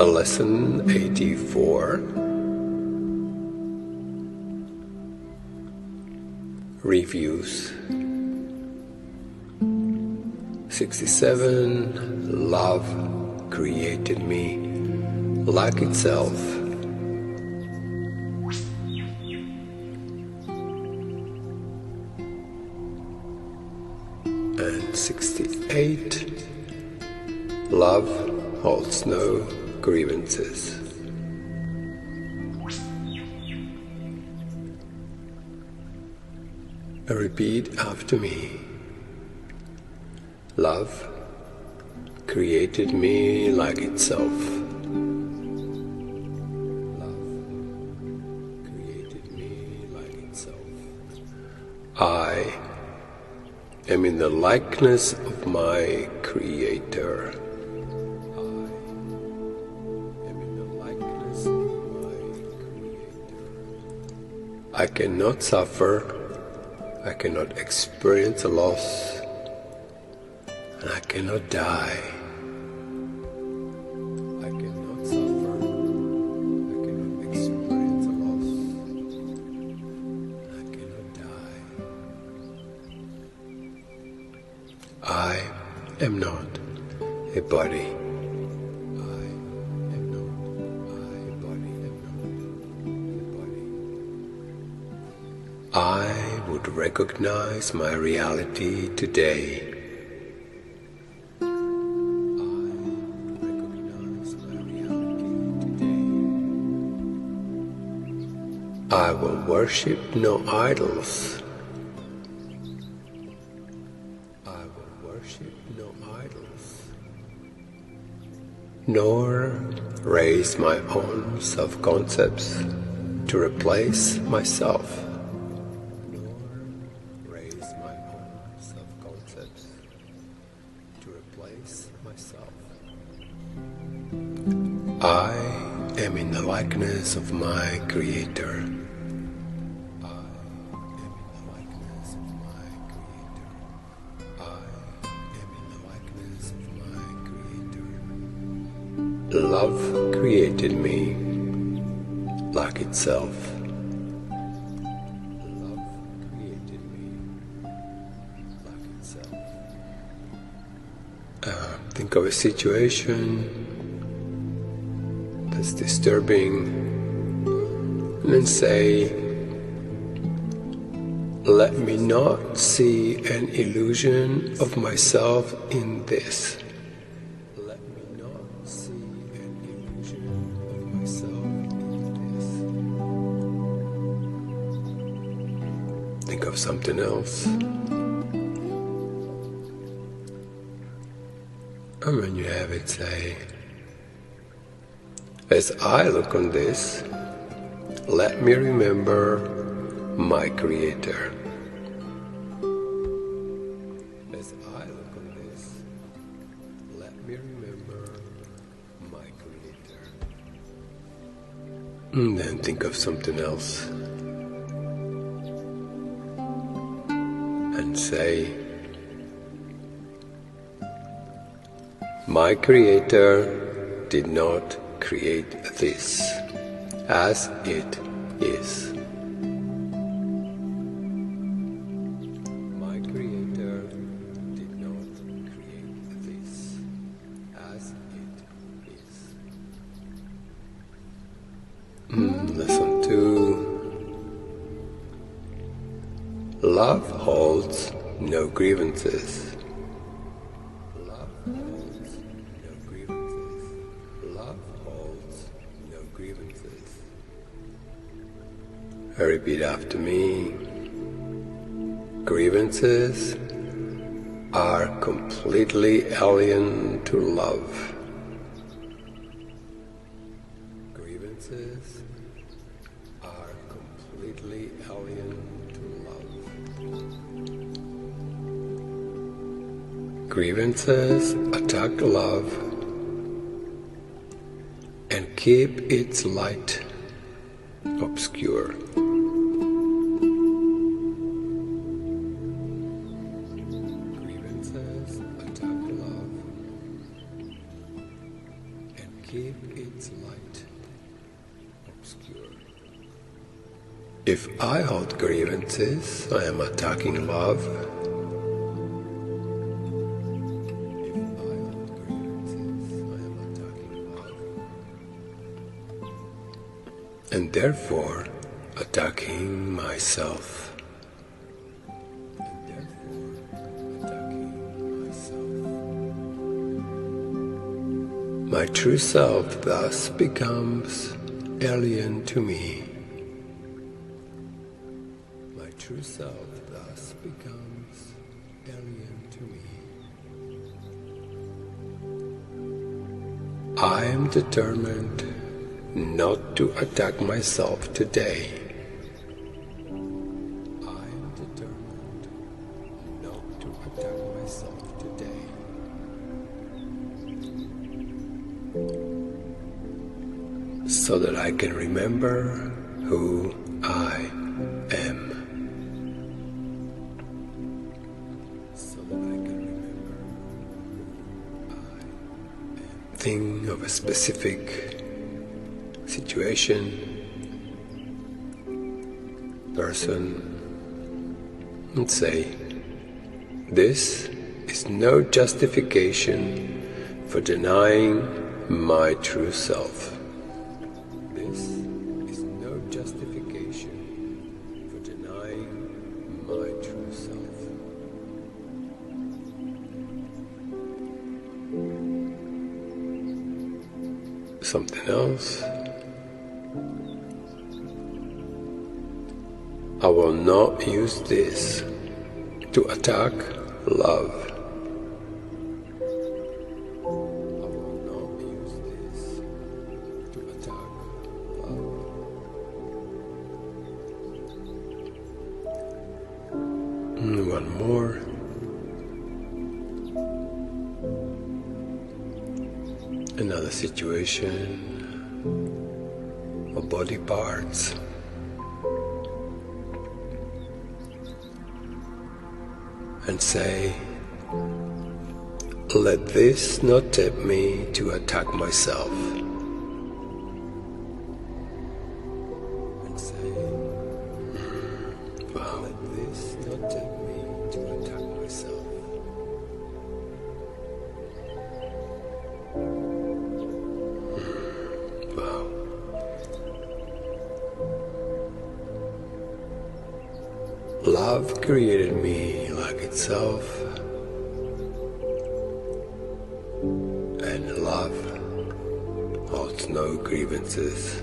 Lesson 84. Reviews. 67. Love created me like itself. And 68. Love holds no grievances. Repeat after me. Love created me like itself. Love created me like itself. I am in the likeness of my Creator. I cannot suffer, I cannot experience a loss, and I cannot die. I cannot suffer, I cannot experience a loss, and I cannot die. I am not a body. I would recognize my reality today. I would recognize my reality today. I will worship no idols. I will worship no idols. Nor raise my own self-concepts to replace myself. I am in the likeness of my Creator. I am in the likeness of my Creator. I am in the likeness of my Creator. Love created me like itself. Love created me like itself. Think of a situation that's disturbing, and then say, let me not see an illusion of myself in this. Let me not see an illusion of myself in this. Think of something else. And when you have it, say, as I look on this, let me remember my Creator. As I look on this, let me remember my Creator. And then think of something else. And say, my Creator did not create this as it is. My Creator did not create this as it is. Lesson 2. Love holds no grievances. Repeat after me. Grievances are completely alien to love. Grievances are completely alien to love. Grievances attack love and keep its light obscure. Grievances attack love and keep it If I hold grievances, I am attacking love. If I hold grievances, I am attacking love. And therefore attacking myself. My true self thus becomes alien to me. My true self thus becomes alien to me. I am determined not to attack myself today. I am determined not to attack myself today. So that I can remember who I am. So that I can remember who I am. Think of a specific situation, person, and say, this is no justification for denying my true self. This is no justification for denying my true self. Something else. I will not use this to attack love. One more. Another situation of body parts. And say, let this not tempt me to attack myself. And say, wow, let this not tempt me to attack myself. Wow. Love created me like itself, and love holds no grievances.